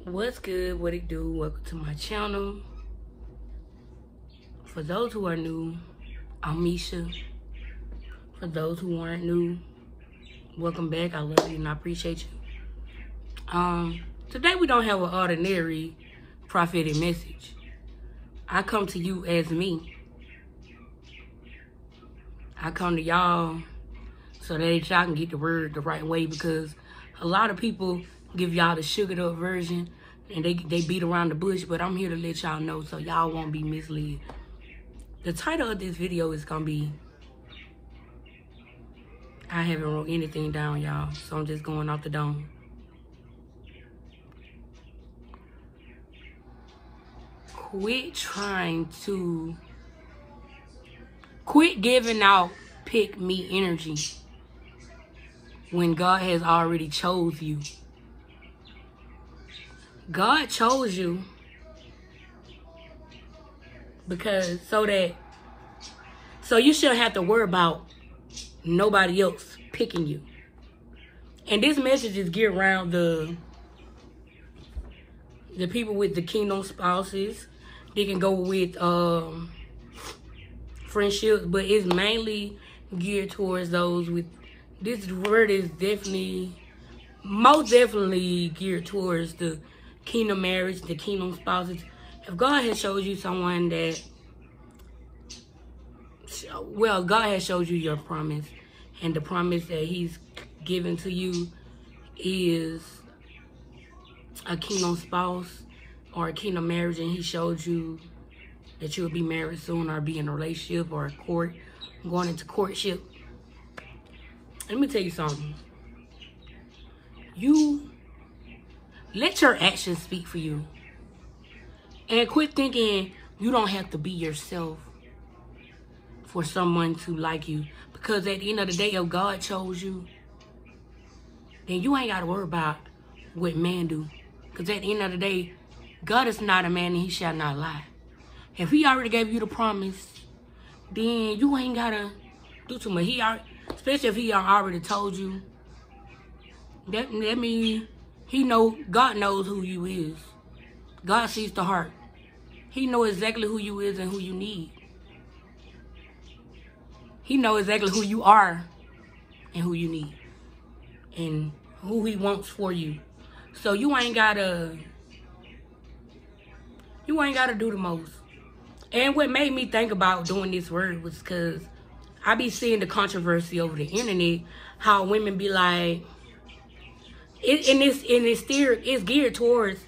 What's good? What it do? Welcome to my channel. For those who are new, I'm Misha. For those who aren't new, welcome back. I love you and I appreciate you. Today we don't have an ordinary prophetic message. I come to you as me. I come to y'all so that y'all can get the word the right way, because a lot of people give y'all the sugared up version and they beat around the bush, but I'm here to let y'all know so y'all won't be misled. The title of this video is gonna be, I haven't wrote anything down, y'all, so I'm just going off the dome. Quit giving out pick me energy when God has already chose you. God chose you because so you shouldn't have to worry about nobody else picking you. And this message is geared around the people with the kingdom spouses. They can go with friendships, but it's mainly geared towards those with, this word is most definitely geared towards the kingdom marriage, the kingdom spouses. If God has showed you someone that, well, God has showed you your promise, and the promise that he's given to you is a kingdom spouse or a kingdom marriage, and he showed you that you'll be married soon or be in a relationship or a court, going into courtship. Let me tell you something. You let your actions speak for you. And quit thinking you don't have to be yourself for someone to like you. Because at the end of the day, if God chose you, then you ain't got to worry about what man do. Because at the end of the day, God is not a man and he shall not lie. If he already gave you the promise, then you ain't got to do too much. Especially if he already told you. That means God knows who you is. God sees the heart. He knows exactly who you is and who you need. He knows exactly who you are and who you need. And who he wants for you. So you ain't gotta do the most. And what made me think about doing this word was because I be seeing the controversy over the internet, how women be like, it's geared towards,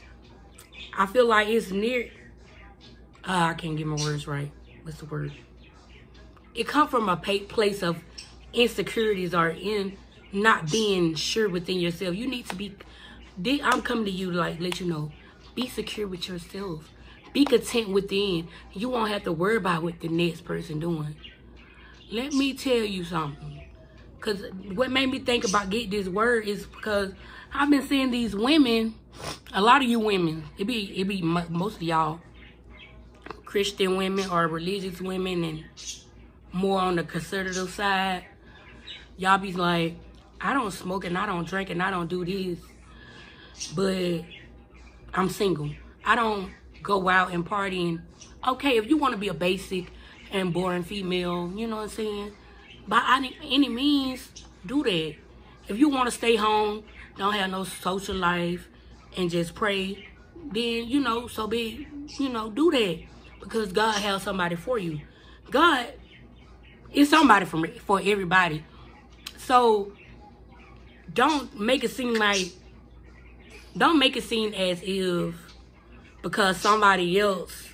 I feel like it's near, I can't get my words right. What's the word? It come from a place of insecurities or in not being sure within yourself. You need to be, I'm coming to you to let you know, be secure with yourself. Be content within. You won't have to worry about what the next person doing. Let me tell you something. Because what made me think about getting this word is because I've been seeing these women, a lot of you women, it be most of y'all, Christian women or religious women and more on the conservative side. Y'all be like, I don't smoke and I don't drink and I don't do this, but I'm single. I don't go out and party. And okay, if you want to be a basic and boring female, you know what I'm saying? By any means, do that. If you want to stay home, don't have no social life, and just pray, then, so be, do that. Because God has somebody for you. God is somebody for everybody. So, don't make it seem as if because somebody else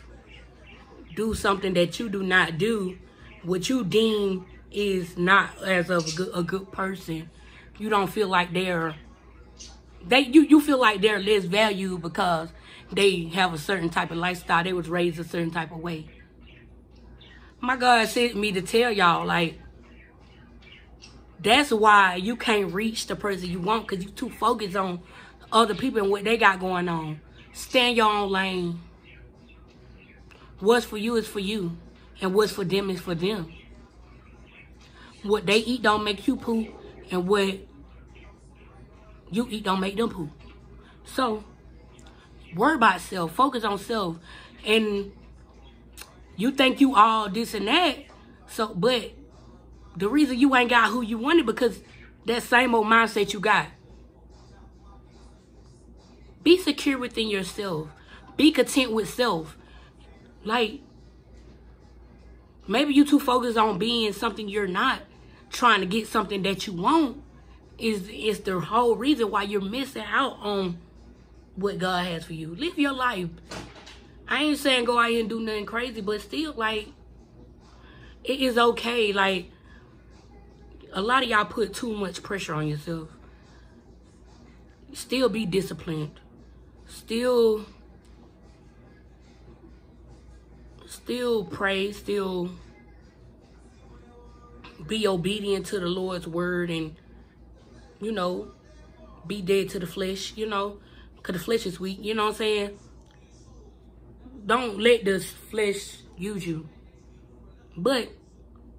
do something that you do not do, what you deem is not as of a good person, you don't feel like you feel like they're less valued because they have a certain type of lifestyle. They was raised a certain type of way. My God sent me to tell y'all, that's why you can't reach the person you want, because you too focused on other people and what they got going on. Stay in your own lane. What's for you is for you. And what's for them is for them. What they eat don't make you poop. And what you eat don't make them poop. So, Worry about self. Focus on self. And you think you all this and that. So, but the reason you ain't got who you wanted because that same old mindset you got. Be secure within yourself. Be content with self. Like, maybe you too focused on being something you're not. Trying to get something that you want is the whole reason why you're missing out on what God has for you. Live your life. I ain't saying go out here and do nothing crazy, but still, like, it is okay. Like, a lot of y'all put too much pressure on yourself. Still be disciplined. Still pray. Still be obedient to the Lord's word and, you know, be dead to the flesh, you know, because the flesh is weak, you know what I'm saying? Don't let the flesh use you. But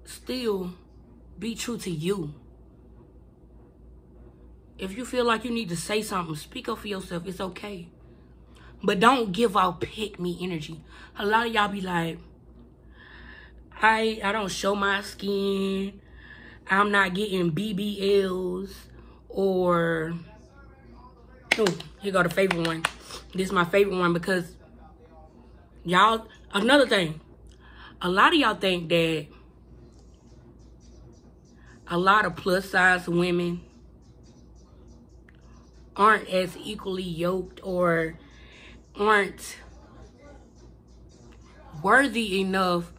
still be true to you. If you feel like you need to say something, speak up for yourself. It's okay. But don't give out pick-me energy. A lot of y'all be like, I don't show my skin. I'm not getting BBLs. Or, oh, here go the favorite one. This is my favorite one because y'all, another thing. A lot of y'all think that a lot of plus-size women aren't as equally yoked or aren't worthy enough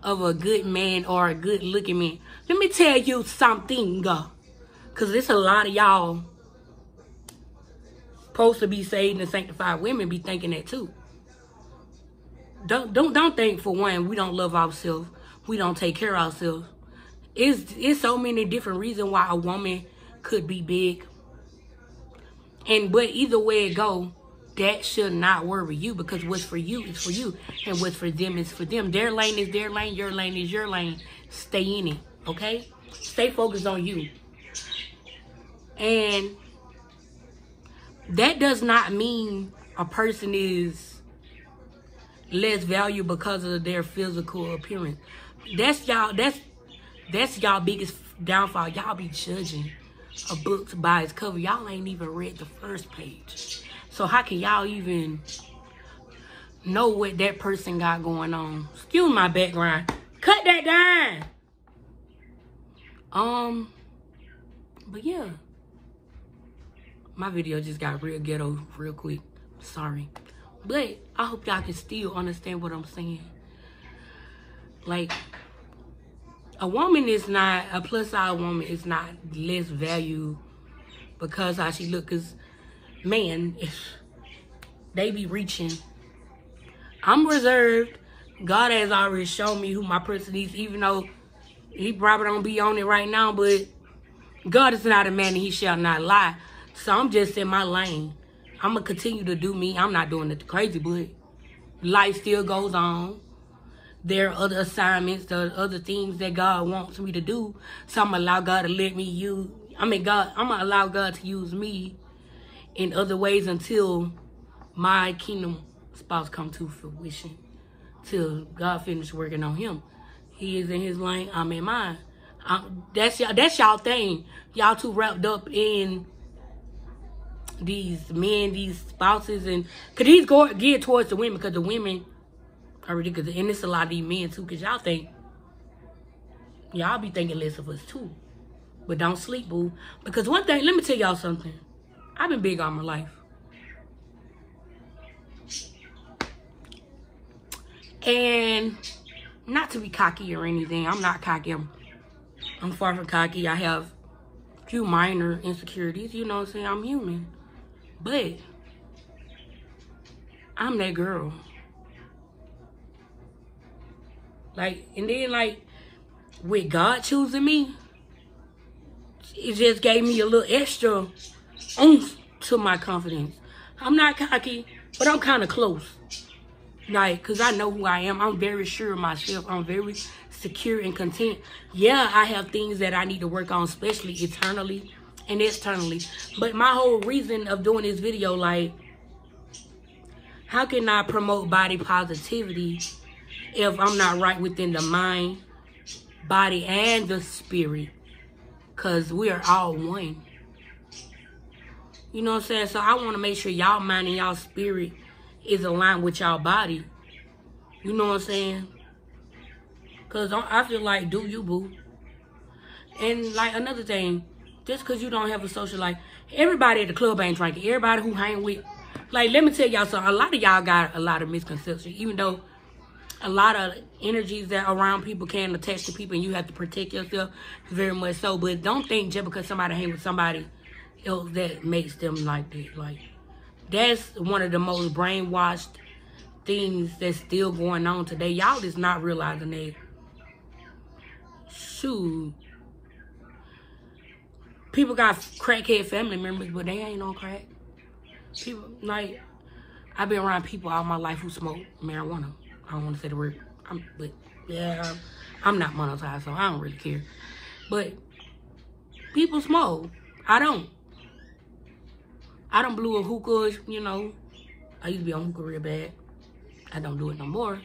of a good man or a good looking man. Let me tell you something, because there's a lot of y'all supposed to be saved and sanctified women be thinking that too. Don't think for one we don't love ourselves, we don't take care of ourselves. It's so many different reasons why a woman could be big. But either way it go, that should not worry you, because what's for you is for you, and what's for them is for them. Their lane is their lane, your lane is your lane. Stay in it, okay? Stay focused on you. And that does not mean a person is less valuable because of their physical appearance. That's y'all biggest downfall. Y'all be judging a book by its cover. Y'all ain't even read the first page. So how can y'all even know what that person got going on? Excuse my background. Cut that down. But yeah. My video just got real ghetto real quick. Sorry. But I hope y'all can still understand what I'm saying. Like, a woman is not, a plus size woman is not less value because how she look. Cause man, they be reaching. I'm reserved. God has already shown me who my person is, even though he probably don't be on it right now, but God is not a man and he shall not lie. So I'm just in my lane. I'm going to continue to do me. I'm not doing it crazy, but life still goes on. There are other assignments, there are other things that God wants me to do. So I'm going to allow God to let me use, I'm going to allow God to use me in other ways until my kingdom spouse come to fruition. Till God finish working on him. He is in his lane, I'm in mine. That's y'all thing. Y'all too wrapped up in these men, these spouses, and cause he's geared towards the women, because the women are ridiculous, and it's a lot of these men too, cause y'all be thinking less of us too. But don't sleep, boo. Because one thing, let me tell y'all something. I've been big all my life. And not to be cocky or anything. I'm not cocky. I'm far from cocky. I have a few minor insecurities. You know what I'm saying? I'm human. But I'm that girl. Like, and then like, with God choosing me, it just gave me a little extra oomph to my confidence. I'm not cocky, but I'm kind of close. Like, because I know who I am. I'm very sure of myself. I'm very secure and content. Yeah, I have things that I need to work on, especially internally and externally. But my whole reason of doing this video, like, How can I promote body positivity if I'm not right within the mind, body, and the spirit? Because we are all one. You know what I'm saying? So I want to make sure y'all mind and y'all spirit is aligned with y'all body. You know what I'm saying? Because I feel like, do you, boo? And, like, another thing, just because you don't have a social life, everybody at the club ain't drinking. Everybody who hang with, like, let me tell y'all something. A lot of y'all got a lot of misconceptions. Even though a lot of energies that around people can attach to people and you have to protect yourself very much so. But don't think just because somebody hang with somebody else that makes them like that. Like, that's one of the most brainwashed things that's still going on today. Y'all is not realizing that. Shoot. People got crackhead family members, but they ain't on crack. People, like, I've been around people all my life who smoke marijuana. I don't want to say the word. But, yeah, I'm not monetized, so I don't really care. But people smoke. I don't blew a hookah, you know. I used to be on hookah real bad. I don't do it no more.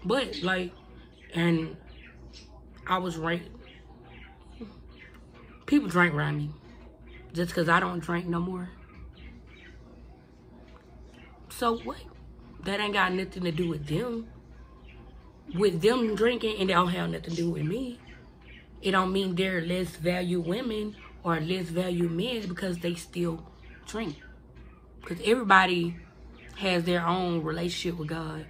But, like, and I was ranked. People drink around me. Just because I don't drink no more. So what? That ain't got nothing to do with them. With them drinking, and they don't have nothing to do with me. It don't mean they're less value women or less value men because they still drink. Because everybody has their own relationship with God.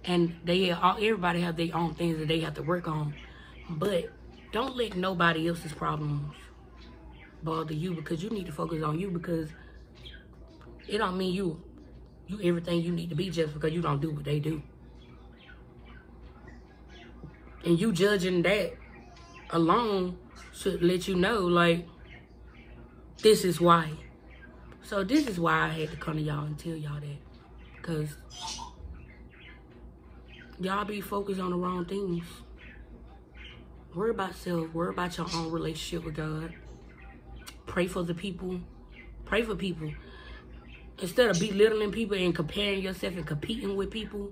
And everybody have their own things that they have to work on. But don't let nobody else's problems bother you, because you need to focus on you, because it don't mean you everything you need to be just because you don't do what they do. And you judging that alone should let you know, like, this is why. So this is why I had to come to y'all and tell y'all that. Because y'all be focused on the wrong things. Worry about self. Worry about your own relationship with God. Pray for the people. Pray for people. Instead of belittling people and comparing yourself and competing with people.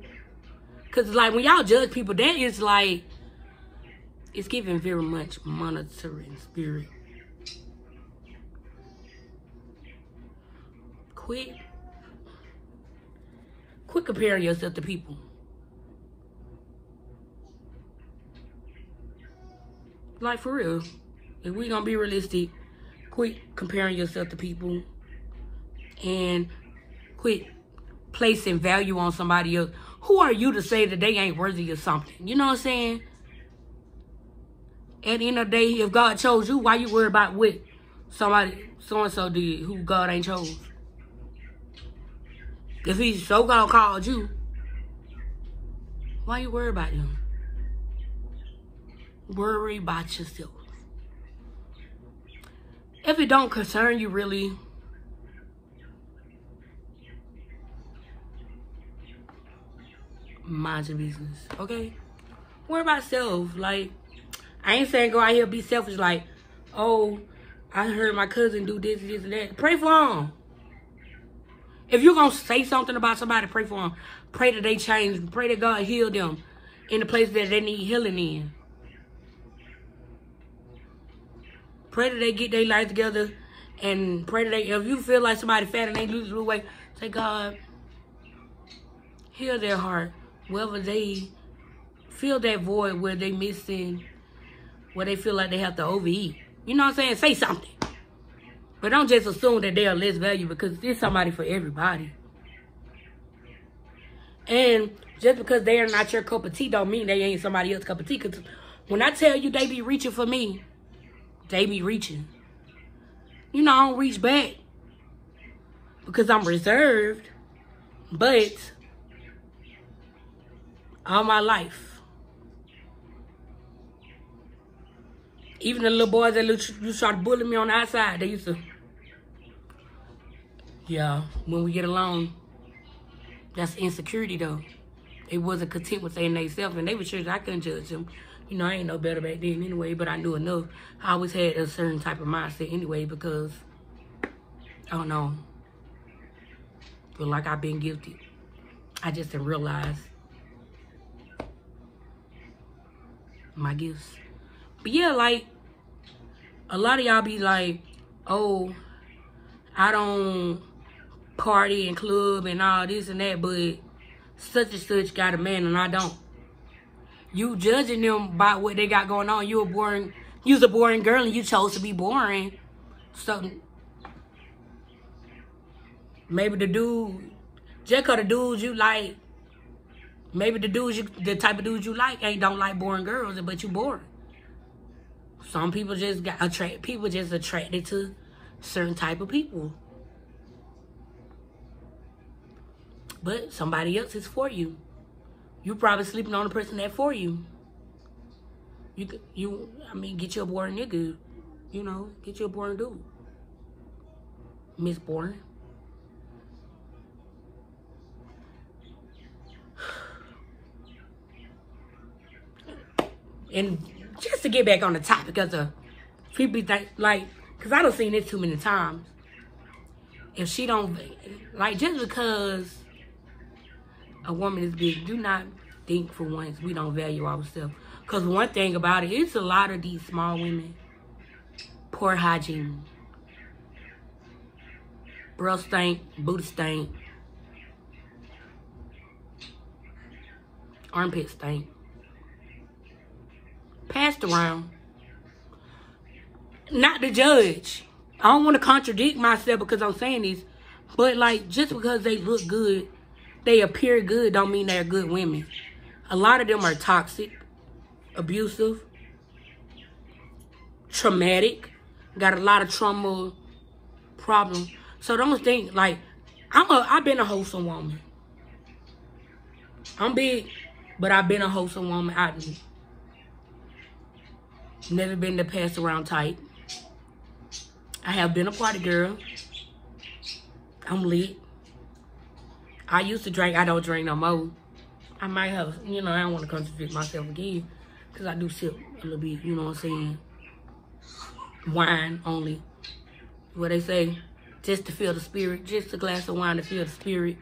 Because, like, when y'all judge people, that is, like, it's giving very much monitoring spirit. Quit comparing yourself to people. Like, for real. If we gonna be realistic, quit comparing yourself to people. And quit placing value on somebody else. Who are you to say that they ain't worthy of something? You know what I'm saying? At the end of the day, if God chose you, why you worry about what somebody so-and-so did who God ain't chose? If he so God called you, why you worry about him? Worry about yourself. If it don't concern you really, mind your business, okay? Worry about self. Like, I ain't saying go out here be selfish like, oh, I heard my cousin do this, and that. Pray for him. If you're going to say something about somebody, pray for them. Pray that they change. Pray that God heal them in the place that they need healing in. Pray that they get their life together. And pray that if you feel like somebody fat and they lose the weight, say, God, heal their heart. Whether they feel that void where they missing, where they feel like they have to overeat. You know what I'm saying? Say something. But don't just assume that they are less value, because there's somebody for everybody. And just because they are not your cup of tea don't mean they ain't somebody else's cup of tea. Because when I tell you they be reaching for me, they be reaching. You know, I don't reach back because I'm reserved. But all my life, even the little boys that used to try to bully me on the outside, they used to, yeah, when we get along, that's insecurity though. They wasn't content with saying they self, and they were sure that I couldn't judge them. You know, I ain't no better back then anyway, but I knew enough. I always had a certain type of mindset anyway, because, I don't know, Feel like I've been guilty. I just didn't realize my gifts. But yeah, like, a lot of y'all be like, oh, I don't party and club and all this and that, but such and such got a man and I don't. You judging them by what they got going on. You's a boring girl and you chose to be boring. So maybe the dude, just cause the dudes you like, maybe the type of dudes you like don't like boring girls, but you boring. Some people just attracted to certain type of people. But somebody else is for you. You probably sleeping on the person that's for you. Get you a boring nigga. You know, get you a boring dude. Miss Boring. And just to get back on the topic of the people think, like, because I done seen this too many times. If she don't, like, just because a woman is big, do not think for once we don't value ourselves. Because one thing about it, it's a lot of these small women, poor hygiene. Breast stink, booty stink, armpit stink. Passed around. Not to judge. I don't want to contradict myself because I'm saying this. But, like, just because they look good, they appear good, don't mean they're good women. A lot of them are toxic, abusive, traumatic, got a lot of trauma problems. So don't think, like, I've been a wholesome woman. I'm big, but I've been a wholesome woman. I've never been the pass around type. I have been a party girl. I'm lit. I used to drink. I don't drink no more. I might have, I don't want to contradict myself again. Because I do sip a little bit, you know what I'm saying? Wine only. What they say, just to feel the spirit. Just a glass of wine to feel the spirit.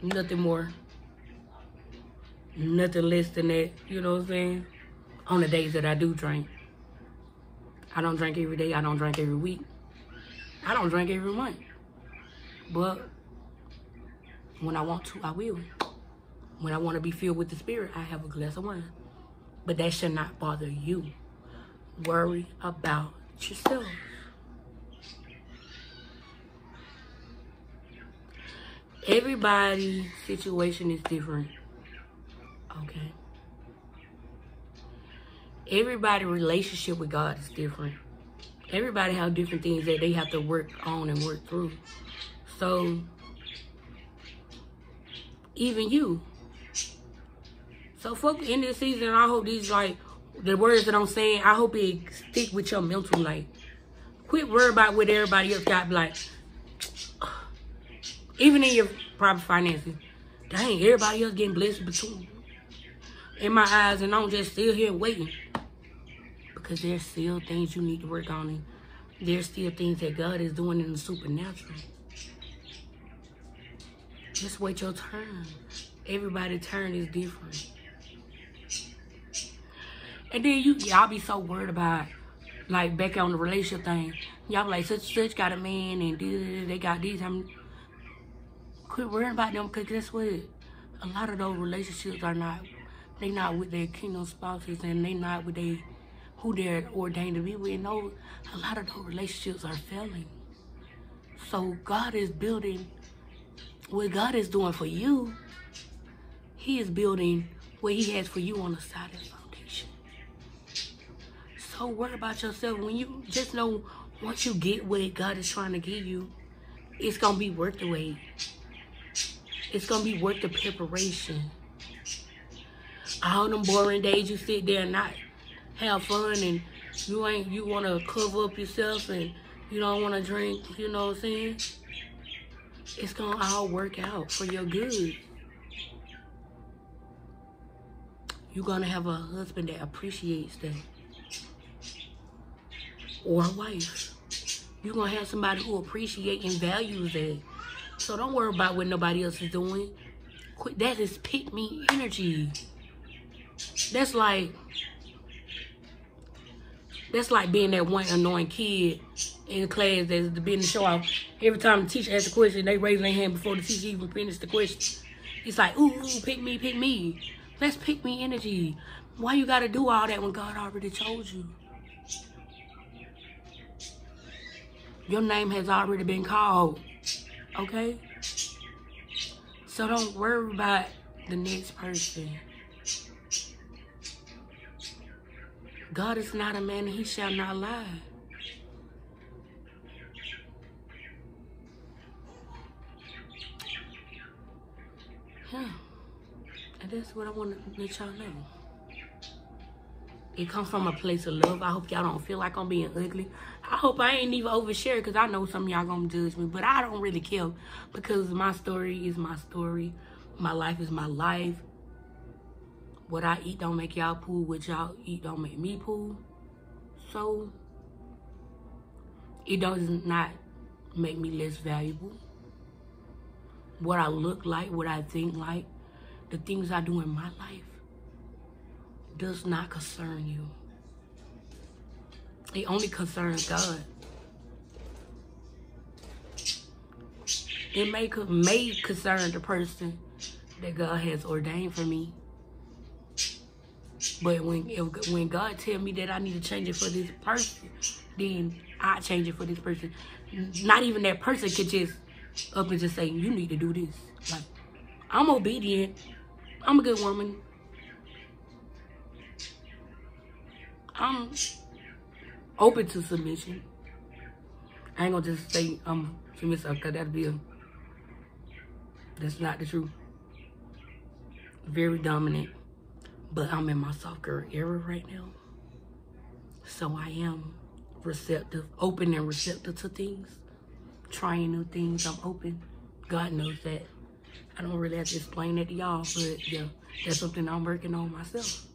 Nothing more. Nothing less than that, you know what I'm saying? On the days that I do drink. I don't drink every day. I don't drink every week. I don't drink every month. But when I want to, I will. When I want to be filled with the spirit, I have a glass of wine. But that should not bother you. Worry about yourself. Everybody's situation is different. Okay? Everybody's relationship with God is different. Everybody have different things that they have to work on and work through. So, even you. So, fuck, in this season, I hope these, like, the words that I'm saying, I hope it stick with your mental, like, quit worrying about what everybody else got, like, even in your proper finances, dang, everybody else getting blessed between in my eyes, and I'm just still here waiting. Because there's still things you need to work on, and there's still things that God is doing in the supernatural. Just wait your turn. Everybody's turn is different. And then y'all be so worried about, like, back on the relationship thing. Y'all be like, such got a man, and they got these. Quit worrying about them, because guess what? A lot of those relationships are not, they not with their kingdom spouses, and they not with who they're ordained to be with. No, a lot of those relationships are failing. So God is building, what God is doing for you, He is building what He has for you on the side of the foundation. So worry about yourself. When you just know, once you get what God is trying to give you, it's going to be worth the wait. It's going to be worth the preparation. All them boring days you sit there and not have fun, and you want to cover up yourself, and you don't want to drink, you know what I'm saying? It's going to all work out for your good. You're going to have a husband that appreciates that. Or a wife. You're going to have somebody who appreciates and values that. So don't worry about what nobody else is doing. Quit. That is pick me energy. That's like being that one annoying kid in class that's being the show off. Every time the teacher asks a question, they raise their hand before the teacher even finishes the question. It's like, ooh, pick me, pick me. That's pick me energy. Why you gotta do all that when God already chose you? Your name has already been called, okay? So don't worry about the next person. God is not a man and he shall not lie. Yeah. And that's what I want to let y'all know. It comes from a place of love. I hope y'all don't feel like I'm being ugly. I hope I ain't even overshare because I know some of y'all gonna judge me. But I don't really care because my story is my story. My life is my life. What I eat don't make y'all poo. What y'all eat don't make me poo. So, it does not make me less valuable. What I look like, what I think like, the things I do in my life does not concern you. It only concerns God. It may concern the person that God has ordained for me. But when God tell me that I need to change it for this person, then I change it for this person. Not even that person could just up and just say, you need to do this. Like, I'm obedient. I'm a good woman. I'm open to submission. I ain't gonna just say I'm submissive because that's not the truth. Very dominant. But I'm in my soft girl era right now. So I am receptive, open and receptive to things. Trying new things, I'm open. God knows that. I don't really have to explain that to y'all, but yeah, that's something I'm working on myself.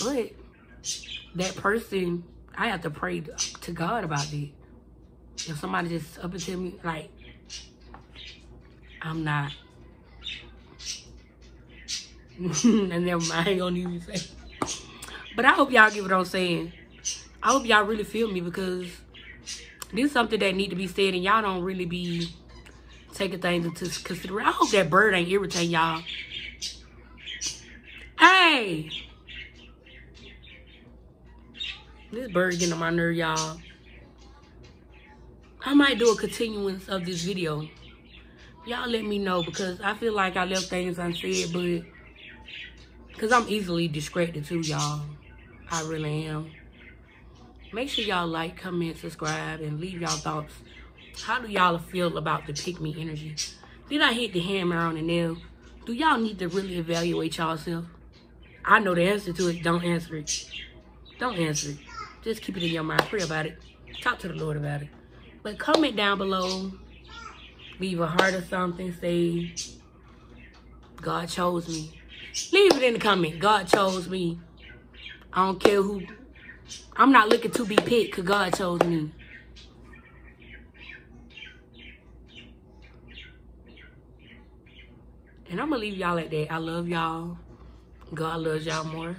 But that person, I have to pray to God about it. If somebody just up and tell me, like, I'm not. And never mind, I ain't gonna even say. But I hope y'all get what I'm saying. I hope y'all really feel me because this is something that need to be said and y'all don't really be taking things into consideration. I hope that bird ain't irritating y'all. Hey! This bird getting on my nerve, y'all. I might do a continuance of this video. Y'all let me know because I feel like I left things unsaid, but because I'm easily distracted too, y'all. I really am. Make sure y'all like, comment, subscribe, and leave y'all thoughts. How do y'all feel about the pick me energy? Did I hit the hammer on the nail? Do y'all need to really evaluate y'allself? I know the answer to it. Don't answer it. Don't answer it. Just keep it in your mind. Pray about it. Talk to the Lord about it. But comment down below. Leave a heart or something. Say, God chose me. Leave it in the comment. God chose me. I don't care who. I'm not looking to be picked because God chose me. And I'm going to leave y'all at that. I love y'all. God loves y'all more.